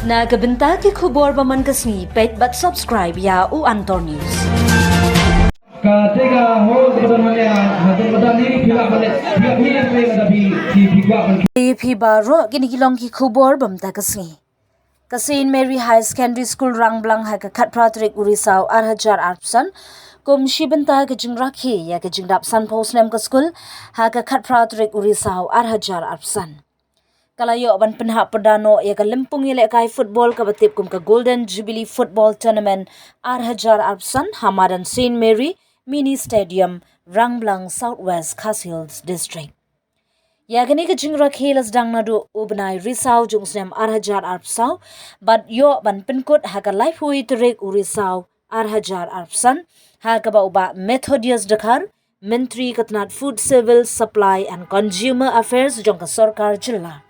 Nagabenta ki khubor baman kasni pet but subscribe ya u Antor News. Ketika hol sebenarnya hasil petani pihak balik pihak yang ada di pihak Phi baro kini kilong ki khubor bamta kasni. Kasin Mary High Secondary School Rangblang ha ka khatpratrik urisau 8,000 kum shibenta ke jingrakhi ya ke jingdap san posnem ke school ha ka khatpratrik urisau 8,000. Kalayo ban penhak perdano ya ka lempung ile kai football ka batip kum ka Golden Jubilee Football Tournament 8,000 Hamadan St Mary Mini Stadium Rangblang Southwest Khas District. Ya gani ka jingra khelas dang nadu ubnai risau jungsnem 8,000 but yo ban penkut ha ka life hui trek urisau 8,000 ha ka ba uba Methodius Dakar Menteri Katnat Food Civil Supply and Consumer Affairs jong ka sarkar jilla.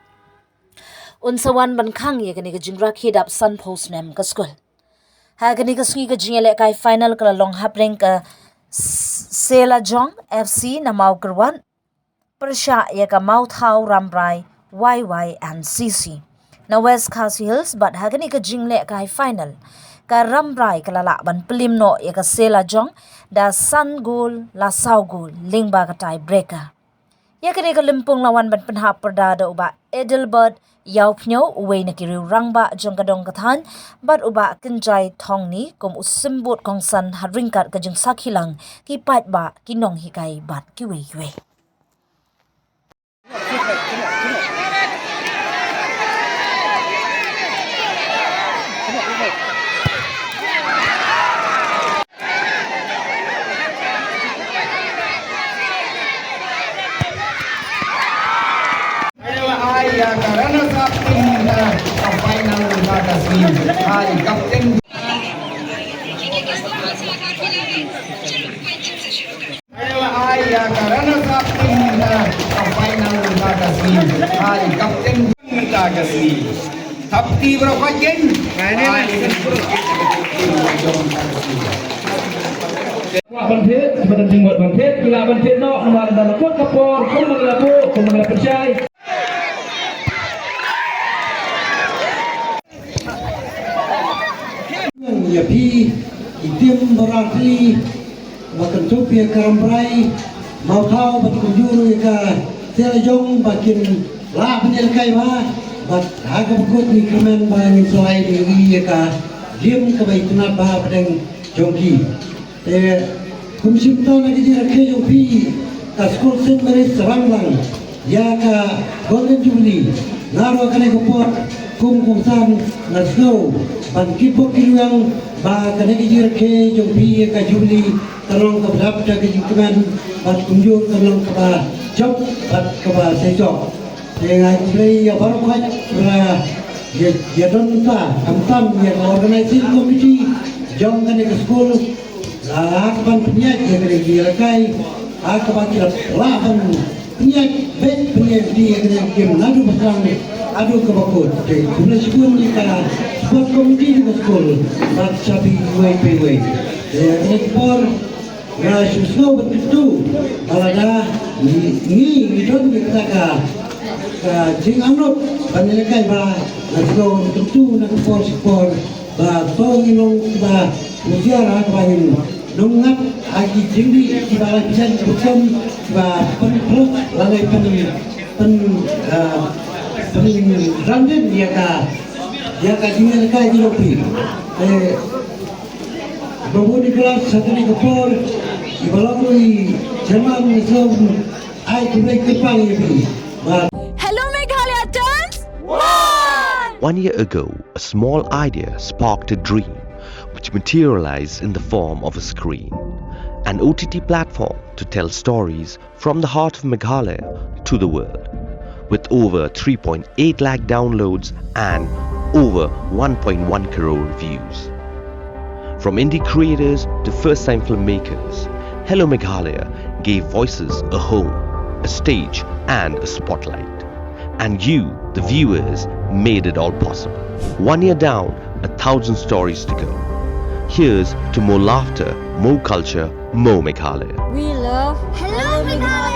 Unsawan ban khang ye gani ka jingra khedap san post nem ka school. Ha gani ka sungi ka jingele kai final ka long hapring ka Selajong FC na mau kerwan persya ye ka mau thau Rambrai YY and CC. Na West Khas Hills but ha gani ka jingle kai final ka Rambrai ka lala ban pynliem no ye ka Selajong da san goal la sau goal Lyngba ka tie breaker. Ya kini ka limpung lawan ban penhap perdada uba Edelbert Yau pnyo uwe na kiriu Rangba jong kadong kathan bat uba kenjai thong ni kum usimbut kong san hadringkat ka jeng sakhilang ki pat ba ki nong hikai bat ki we. yang karena saat ini sampai nang kasih hari kapten yang karena saat ini sampai nang kasih hari kapten kasih tapi berapa jen Ban thiết sebenarnya jenggot ban thiết bila ban thiết no nomor dalam pot kapor kumang percaya ya pi itim berarti makan topia Rambrai mau tahu bat kunjuru ka Selajong bakin la penel kai ma bat haga gut ni kemen bang selai di ka dim ka bai tuna ba pedang jongki kum simta na di rakhe yo pi ka school St Mary Rangblang ya ka Golden Jubilee naro kane ko pot kum san na snow ban kipok kiluang ba kane ki rakhe yo pi ka Jubilee talong ka blap ta ki kuman bat kunjur talong ka ba job bat ka ba sejok ngai play ya baru khat ra ya don ta am ya organizing committee jong kane ka school akaban penyat yang ada di rakai akaban tidak laban penyat bet penyat di yang ada game ngadu pasang adu kebakut jadi kemudian sekolah ni kan sport komiti di sekolah tak sabi way ini por ya susah betul kalau dah ni itu kita ka jing anut panelakai ba nasgo tentu nak por ba tong ilong ba muziara ba nungat agi jindi di bawah pisan bersam ba penplus lalai pen random dia ka jingan kai di lopi baru di kelas satu ni kepor di baloi Jerman Islam ai kubai kepang ini Hello Meghalaya dance 1 year ago, a small idea sparked a dream which materialized in the form of a screen, an OTT platform to tell stories from the heart of Meghalaya to the world. With over 3.8 lakh downloads and over 1.1 crore views. From indie creators to first-time filmmakers, Hello Meghalaya gave voices a home, a stage and a spotlight. And you, the viewers, made it all possible. 1 year down, 1,000 stories to go. Here's to more laughter, more culture, more Meghalaya. We love Hello Meghalaya.